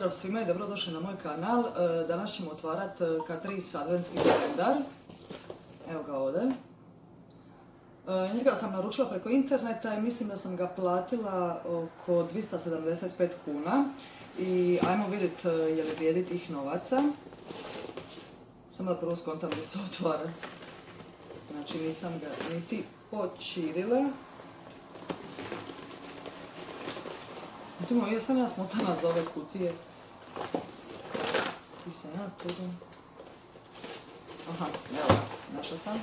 Pozdrav svima i dobrodošli na moj kanal. Danas ćemo otvarati Catrice adventski kalendar. Evo ga ovdje. Njega sam naručila preko interneta i mislim da sam ga platila oko 275 kuna. I ajmo vidjeti je li vrijedi tih novaca. Samo da prvo skontam gdje se otvara. Znači nisam ga niti počirila. Vidimo, jesam ja smotana za ove kutije. I sam ja tu. Aha, evo, našla sam.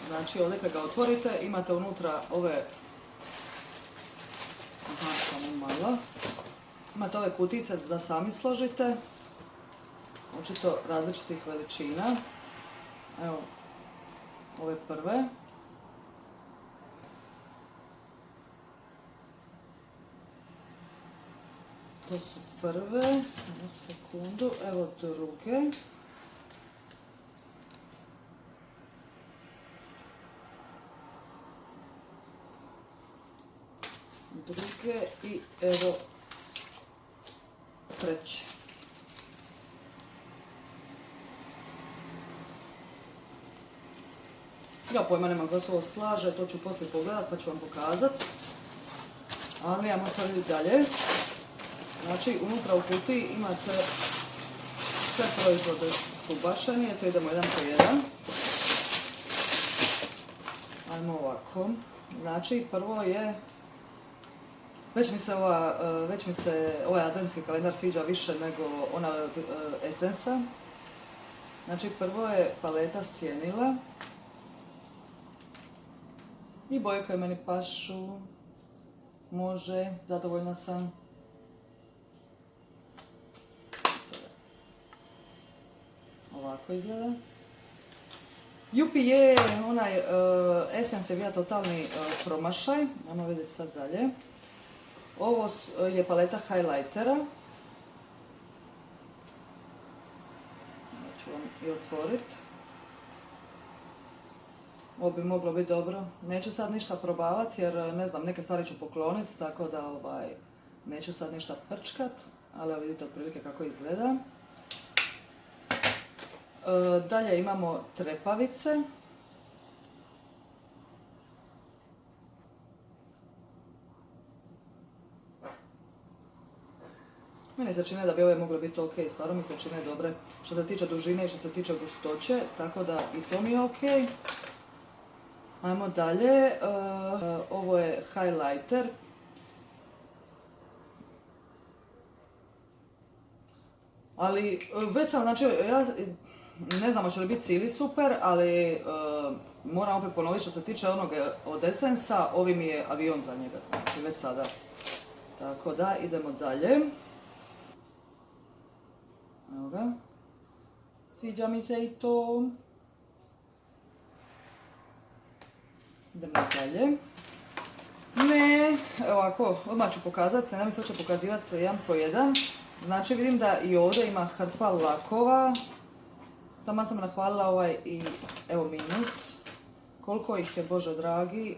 Znači ovdje kad ga otvorite imate unutra ove... Aha, samo malo. Imate ove kutice da sami složite. Očito različitih veličina. Evo, ove prve. To su prve, samo sekundu. Evo druge. Druge i evo treće. Ja pojma nemam kako se ovo slaže, to ću poslije pogledat pa ću vam pokazat. Ali ajmo sad vidjeti dalje. Znači unutra u kutiji imate sve proizvode su bačeni, to idemo jedan po jedan. Ajmo ovako. Znači prvo je, već mi se ovaj adventski kalendar sviđa više nego ona od Essensa. Znači prvo je paleta sjenila. I boje koje meni pašu. Može, zadovoljna sam. Ovako izgleda. Jupi je, onaj Essence je bio totalni promašaj. Ajmo vidjeti sad dalje. Ovo je paleta highlightera. Ja ću vam i otvoriti. Ovo bi moglo biti dobro. Neću sad ništa probavati jer ne znam, neke stvari ću pokloniti, tako da neću sad ništa prčkat, ali vidite otprilike kako izgleda. Dalje imamo trepavice. Meni se čine da bi ove mogle biti ok, stvarno mi se čine dobre što se tiče dužine i što se tiče gustoće, tako da i to mi je ok. Ajmo dalje, ovo je highlighter. Ali već sam, znači, ja ne znam hoće li biti cijeli super, ali moram opet ponoviti što se tiče onog od Essensa, ovi mi je avion za njega, znači već sada. Tako da, idemo dalje. Evo ga. Sviđa mi se i to. Idemo dalje. Ne, evo ovako, odmah ću pokazati, ne mi se hoće pokazivati jedan po jedan. Znači vidim da i ovdje ima hrpa lakova. Tamo sam nahvalila ovaj i evo minus. Koliko ih je, Bože dragi.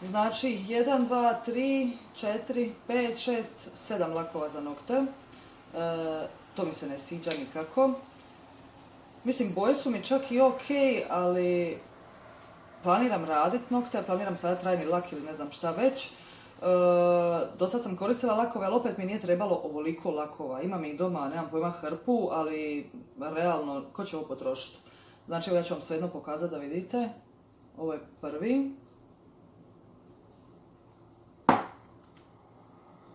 Znači 1, 2, 3, 4, 5, 6, 7 lakova za nokte. To mi se ne sviđa nikako. Mislim, boje su mi čak i ok, ali planiram radit nokte, planiram staviti trajni lak ili ne znam šta već. Do sad sam koristila lakove, ali opet mi nije trebalo ovoliko lakova. Imam ih doma, nemam pojma, hrpu, ali realno, ko će ovo potrošiti? Znači, ja ću vam svejedno pokazati da vidite. Ovo je prvi.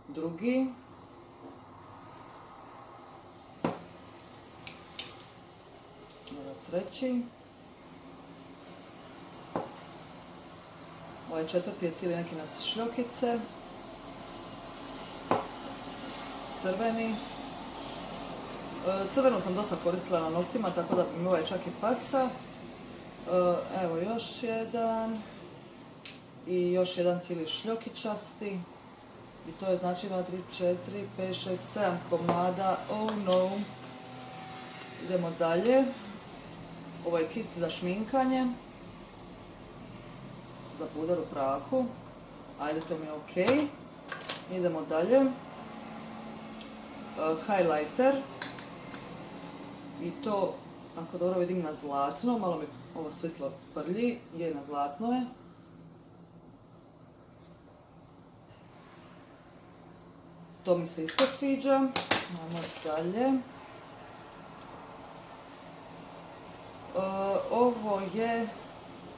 Drugi. Treći. Ovaj četvrti je cijeli neki na šljokice. Crveni. Crvenu sam dosta koristila na noktima, tako da mi ovaj čak i pasa. Evo još jedan. I još jedan cijeli šljokičasti. I to je znači 2, 3, 4, 5, 6, 7 komada. Oh no. Idemo dalje. Ovo je kist za šminkanje. Za pudar u prahu. Ajde, to mi je ok. Idemo dalje. Highlighter. I to, ako dobro vidim, na zlatno. Malo mi ovo svjetlo prlji. Je, na zlatno je. To mi se isto sviđa. Ajmo dalje. Ovo je,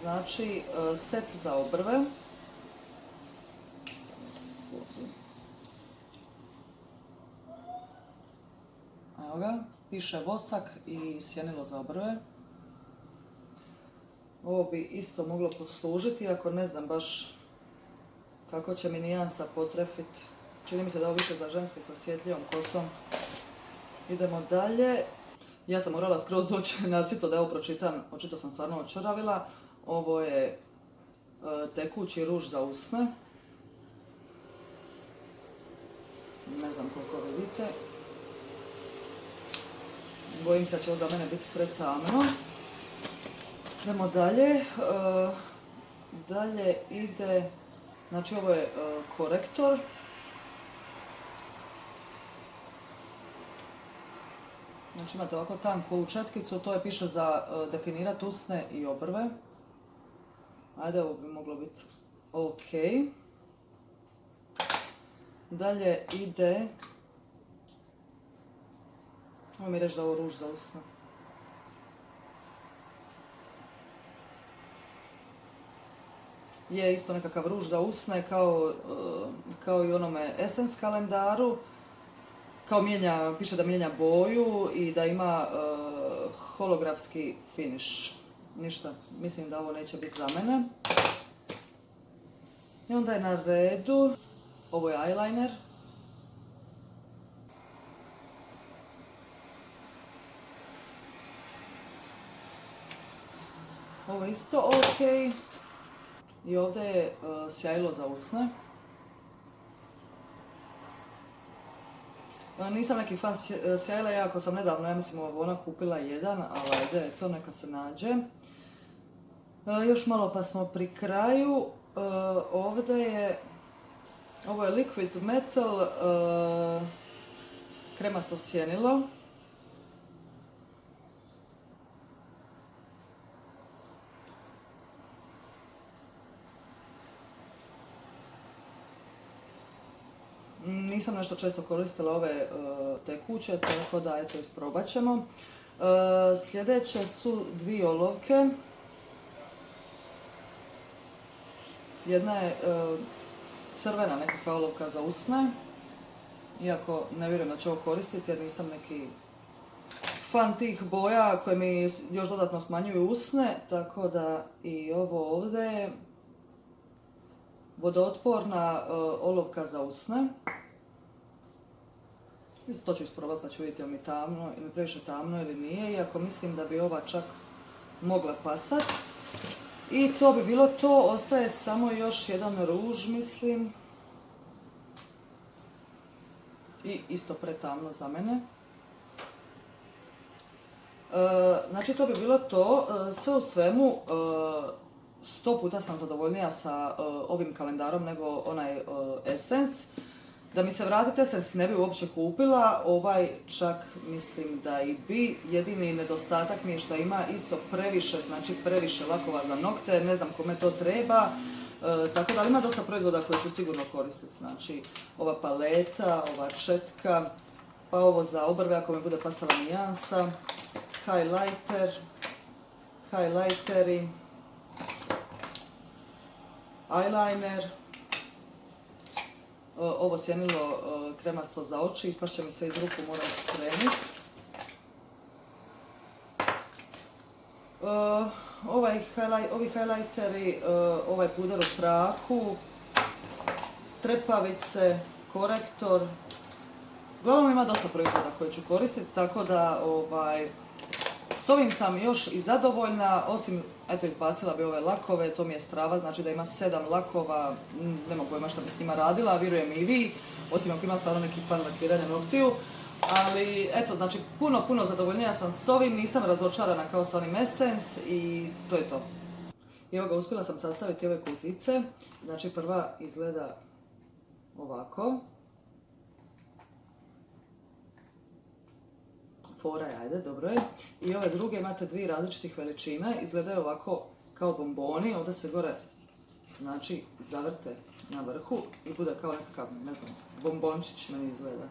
znači, set za obrve. Evo ga, piše vosak i sjenilo za obrve. Ovo bi isto moglo poslužiti, ako ne znam baš kako će mi nijansa potrefiti. Čini mi se da ovo više za ženske sa svjetlijom kosom. Idemo dalje. Ja sam morala skroz doći na svjetlo da ovo pročitam, očito sam stvarno očaravila. Ovo je tekući ruž za usne. Ne znam koliko vidite. Bojim se da će ovo za mene biti pretamno. Idemo dalje. Dalje ide, znači ovo je korektor. Znači imate ovako tanku ovu četkicu, to je piše za definirati usne i obrve. Ajde, ovo bi moglo biti ok. Dalje ide, ovo mi reći da ovo ruž za usne. Je isto nekakav ruž za usne kao i onome Essence kalendaru. Kao piše da mijenja boju i da ima holografski finish. Ništa, mislim da ovo neće biti za mene. I onda je na redu, ovo je eyeliner. Ovo je isto ok. I ovdje je sjajilo za usne. Nisam neki fan sjajila, iako sam nedavno, ja mislim, ona kupila jedan, ali ajde, to neka se nađe. Još malo pa smo pri kraju. Ovdje je, ovo je liquid metal, kremasto sjenilo. Nisam nešto često koristila ove tekuće, tako da eto isprobat ćemo. Sljedeće su dvije olovke. Jedna je crvena nekakva olovka za usne. Iako ne vjerujem da ću ovo koristiti jer nisam neki fan tih boja koje mi još dodatno smanjuju usne. Tako da i ovo ovdje je vodootporna olovka za usne. To ću isprobati pa ću vidjeti je li mi tamno ili previše tamno ili nije, iako mislim da bi ova čak mogla pasat. I to bi bilo to, ostaje samo još jedan ruž, mislim. I isto pretamno za mene. Znači to bi bilo to, sve u svemu 100 puta sam zadovoljnija sa ovim kalendarom nego onaj Essence. Da mi se vratite, Essence ne bi uopće kupila, ovaj čak mislim da i bi. Jedini nedostatak mi je što ima isto previše, znači previše lakova za nokte, ne znam kome to treba. Tako da ima dosta proizvoda koje ću sigurno koristiti, znači ova paleta, ova četka, pa ovo za obrve ako mi bude pasala nijansa, highlighteri, eyeliner, ovo sjenilo kremasto za oči, ispašće mi sve iz ruku, moram spremiti. Ovi highlighteri, ovaj puder u prahu, trepavice, korektor. Uglavnom ima dosta proizvoda koje ću koristiti, tako da S ovim sam još i zadovoljna, osim, eto, izbacila bi ove lakove, to mi je strava, znači da ima 7 lakova, nemam pojma šta bi s njima radila, a vjerujem i vi, osim ako ima stvarno neki fan lakiranja noktiju. Ali, eto, znači, puno zadovoljnija sam s ovim, nisam razočarana kao s onim Essence i to je to. I evo ga, uspjela sam sastaviti ove kutice, znači prva izgleda ovako. Fora je, ajde, dobro je. I ove druge imate 2 različitih veličina, izgledaju ovako kao bomboni, ovdje se gore, znači, zavrte na vrhu i bude kao nekakav, ne znam, bombončić meni izgleda.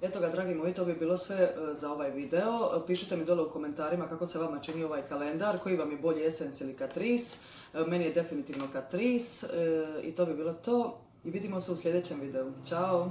Eto ga, dragi moji, to bi bilo sve za ovaj video. Pišite mi dole u komentarima kako se vama čini ovaj kalendar, koji vam je bolji Essence ili Catrice. Meni je definitivno Catrice i to bi bilo to. I vidimo se u sljedećem videu. Ćao!